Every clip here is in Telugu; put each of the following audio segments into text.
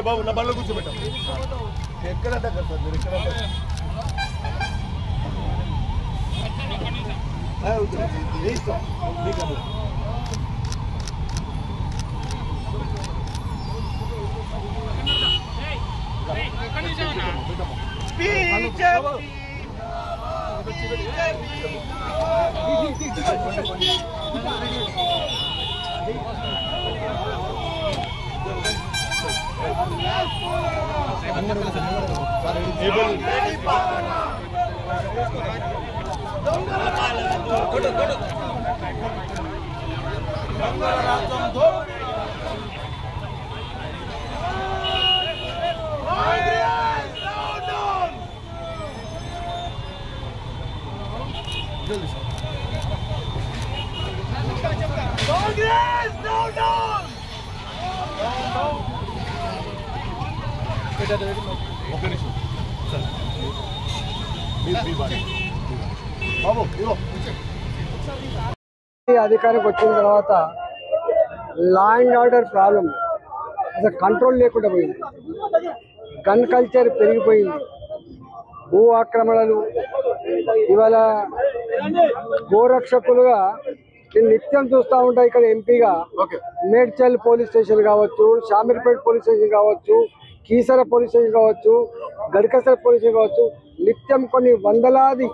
బాబు నా బండ్లో కూర్చోబెట్టాం ఎక్కడంటే సార్ మీరు అధికారికి వచ్చిన తర్వాత లా అండ్ ఆర్డర్ ప్రాబ్లం అసలు కంట్రోల్ లేకుండా పోయింది. గన్ కల్చర్ పెరిగిపోయింది. భూ ఆక్రమణలు ఇవాళ గోరక్షకులుగా నేను నిత్యం చూస్తూ ఉంటా. ఇక్కడ ఎంపీగా మేడ్చల్ పోలీస్ స్టేషన్ కావచ్చు, షామీర్పేట్ పోలీస్ స్టేషన్ కావచ్చు, కీసర పోలీస్ స్టేషన్ కావచ్చు, గడికసర పోలీస్ స్టేషన్ కావచ్చు, నిత్యం కొన్ని వందలాది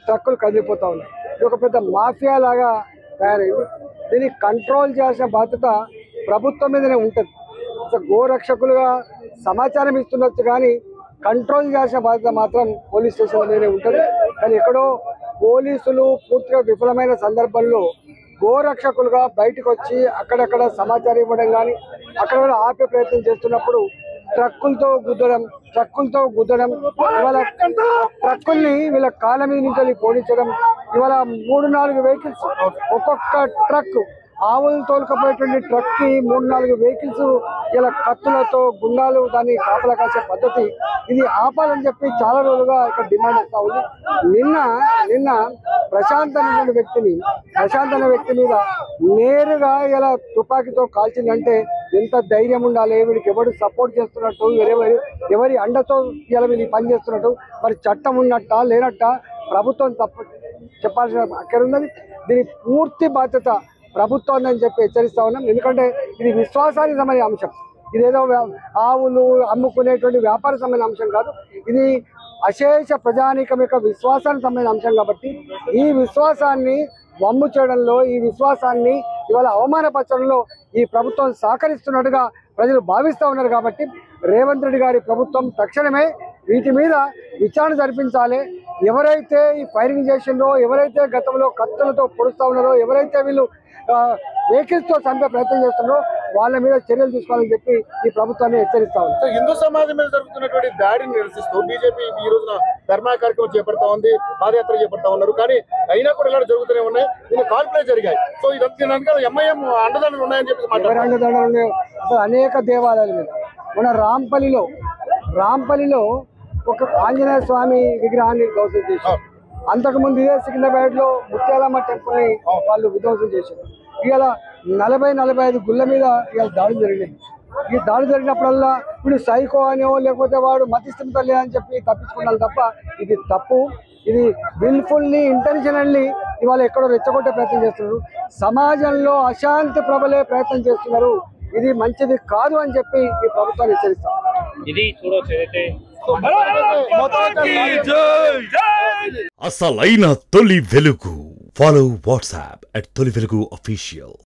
ట్రక్కులు కదిలిపోతూ ఉన్నాయి. ఇది ఒక పెద్ద మాఫియా లాగా తయారైంది. దీన్ని కంట్రోల్ చేయాల్సిన బాధ్యత ప్రభుత్వం మీదనే ఉంటుంది. అసలు గోరక్షకులుగా సమాచారం ఇస్తుండొచ్చు కానీ కంట్రోల్ చేయాల్సిన బాధ్యత మాత్రం పోలీస్ స్టేషన్ల మీదనే ఉంటుంది. కానీ ఎక్కడో పోలీసులు పూర్తిగా విఫలమైన సందర్భంలో గోరక్షకులుగా బయటకు వచ్చి అక్కడక్కడ సమాచారం ఇవ్వడం కానీ అక్కడ ఆపే ప్రయత్నం చేస్తున్నప్పుడు ట్రక్కులతో గుద్దడం ఇవాళ ట్రక్కుల్ని వీళ్ళ కాళ్ళ మీద నుంచి పోనించడం. ఇవాళ 3-4 వెహికల్స్ ఒక్కొక్క ట్రక్ ఆవులు తోలుకపోయేటువంటి ట్రక్ కి 3-4 వెహికల్స్ ఇలా కత్తులతో గుండాలు దాన్ని కాపలా కాసే పద్ధతి ఇది ఆపాలని చెప్పి చాలా రోజులుగా ఇక్కడ డిమాండ్ వస్తూ ఉంది. నిన్న ప్రశాంత్ అనే వ్యక్తి మీద నేరుగా ఇలా తుపాకీతో కాల్చిందంటే ఎంత ధైర్యం ఉండాలి, వీడికి ఎవరు సపోర్ట్ చేస్తున్నట్టు, ఎవరి అండతో ఇలా వీళ్ళు పని చేస్తున్నట్టు, మరి చట్టం ఉన్నట్ట లేనట్ట ప్రభుత్వం చెప్పాల్సిన అక్కడ ఉన్నది. దీని పూర్తి బాధ్యత ప్రభుత్వం అని చెప్పి హెచ్చరిస్తా ఉన్నాం. ఎందుకంటే ఇది విశ్వాసానికి సంబంధించిన అంశం. ఇదేదో ఆవులు అమ్ముకునేటువంటి వ్యాపార సంబంధించిన అంశం కాదు. ఇది అశేష ప్రజానీకం యొక్క విశ్వాసానికి సంబంధించిన అంశం కాబట్టి ఈ విశ్వాసాన్ని వమ్ము చేయడంలో, ఈ విశ్వాసాన్ని ఇవాళ అవమానపరచడంలో ఈ ప్రభుత్వం సహకరిస్తున్నట్టుగా ప్రజలు భావిస్తూ ఉన్నారు. కాబట్టి రేవంత్ రెడ్డి గారి ప్రభుత్వం తక్షణమే వీటి మీద విచారణ జరిపించాలి. ఎవరైతే ఈ ఫైరింగ్ చేసిండ్రో, ఎవరైతే గతంలో కత్తులతో పొడుస్తూ ఉన్నారో, ఎవరైతే వీళ్ళు వెహికల్స్తో చంపే ప్రయత్నం చేస్తున్నారో వాళ్ళ మీద చర్యలు తీసుకోవాలని చెప్పి ఈ ప్రభుత్వాన్ని హెచ్చరిస్తా ఉంది. హిందూ సమాజం మీద జరుగుతున్నటువంటి దాడిని నిరసిస్తూ బీజేపీ ఈ రోజున ధర్నా కార్యక్రమం చేపడతా ఉంది, పాదయాత్ర చేపడతా ఉన్నారు. కానీ అయినా కూడా ఇలా జరుగుతూనే ఉన్నాయి. దీని కాల్పులే జరిగాయి. సో ఇదంతా ఎంఐఎం అండదండలు ఉన్నాయని చెప్పి అండదండలు ఉన్నాయి. అసలు అనేక దేవాలయాల మీద మన రాంపల్లిలో ఒక ఆంజనేయ స్వామి విగ్రహాన్ని ధ్వంసం చేశారు. అంతకుముందు ఇదే సికింద్రాబాద్ లో ముత్యాలమ్మ టెంపుల్ ని వాళ్ళు విధ్వంసం చేశారు. ఇలా 40-45 గుళ్ళ మీద ఇలా దాడులు జరిగినాయి. ఈ దాడి జరిగినప్పుడల్లా వీడు సైకో అనో లేకపోతే వాడు మతిస్థిమితం లేదని చెప్పి తప్పించుకున్నాను తప్ప ఇది తప్పు. ఇది విల్ఫుల్లీ ఇంటెన్షనల్లీ ఇవాళ ఎక్కడో రెచ్చగొట్టే ప్రయత్నం చేస్తున్నారు. సమాజంలో అశాంతి ప్రబలే ప్రయత్నం చేస్తున్నారు. ఇది మంచిది కాదు అని చెప్పి ఈ ప్రభుత్వాన్ని హెచ్చరిస్తాం. ఇది చూడొచ్చు. అసలైన తొలి వెలుగు. ఫాలో వాట్సాప్ @తొలి వెలుగు official.